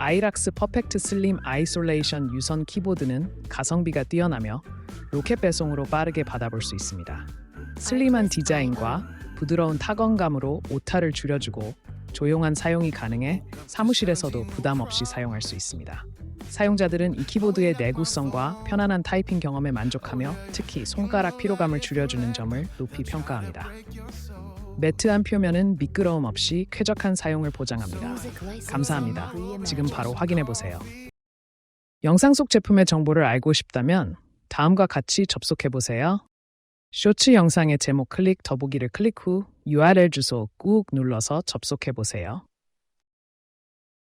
아이락스 퍼펙트 슬림 아이솔레이션 유선 키보드는 가성비가 뛰어나며 로켓 배송으로 빠르게 받아볼 수 있습니다. 슬림한 디자인과 부드러운 타건감으로 오타를 줄여주고 조용한 사용이 가능해 사무실에서도 부담 없이 사용할 수 있습니다. 사용자들은 이 키보드의 내구성과 편안한 타이핑 경험에 만족하며 특히 손가락 피로감을 줄여주는 점을 높이 평가합니다. 매트한 표면은 미끄러움 없이 쾌적한 사용을 보장합니다. 감사합니다. 지금 바로 확인해보세요. 영상 속 제품의 정보를 알고 싶다면 다음과 같이 접속해보세요. 쇼츠 영상의 제목 클릭 더보기를 클릭 후 URL 주소 꾹 눌러서 접속해보세요.